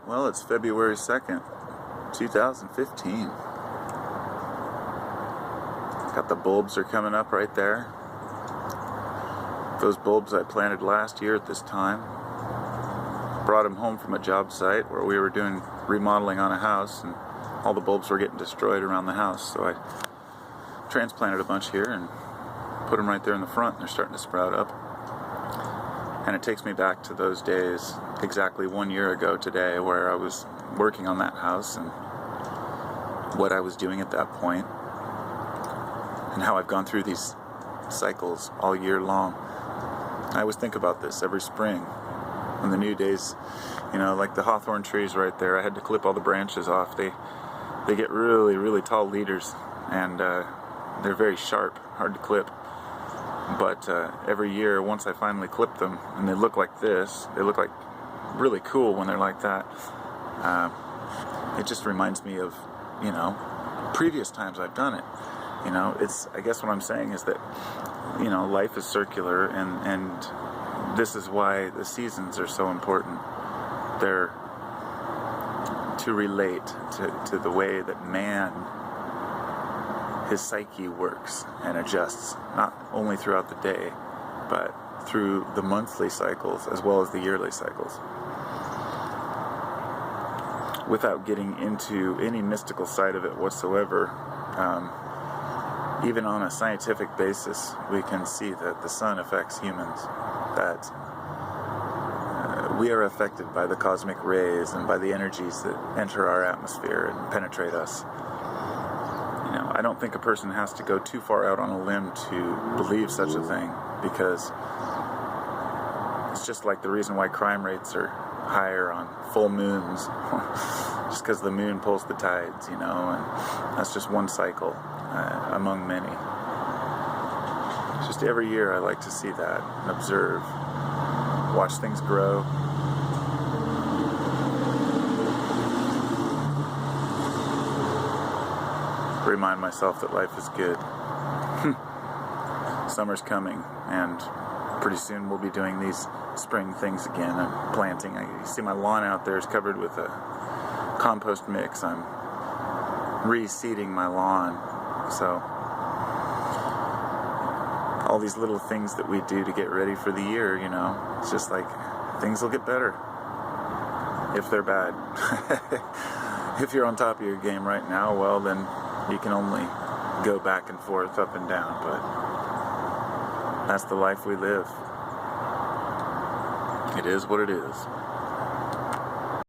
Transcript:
Well, it's February 2nd, 2015. Got the bulbs are coming up right there. Those bulbs I planted last year at this time. Brought them home from a job site where we were doing remodeling on a house, and all the bulbs were getting destroyed around the house. So I transplanted a bunch here and put them right there in the front, and they're starting to sprout up. And it takes me back to those days, exactly 1 year ago today, where I was working on that house and what I was doing at that point, and how I've gone through these cycles all year long. I always think about this every spring when the new days, like the hawthorn trees right there, I had to clip all the branches off. They get really, really tall leaders, and they're very sharp, hard to clip. But every year, once I finally clip them, and they look like this, they look like really cool when they're like that. It just reminds me of, previous times I've done it. I guess what I'm saying is that, life is circular, and this is why the seasons are so important. They're to relate to the way that man, his psyche works and adjusts, not only throughout the day, but through the monthly cycles as well as the yearly cycles. Without getting into any mystical side of it whatsoever, even on a scientific basis, we can see that the sun affects humans, that we are affected by the cosmic rays and by the energies that enter our atmosphere and penetrate us. I don't think a person has to go too far out on a limb to believe such a thing, because it's just like the reason why crime rates are higher on full moons, just because the moon pulls the tides, and that's just one cycle among many. Just every year I like to see that and observe, watch things grow. Remind myself that life is good. Summer's coming, and pretty soon we'll be doing these spring things again. I'm planting. You see my lawn out there is covered with a compost mix. I'm reseeding my lawn. So all these little things that we do to get ready for the year, it's just like things will get better if they're bad. If you're on top of your game right now, well, then you can only go back and forth, up and down, but that's the life we live. It is what it is.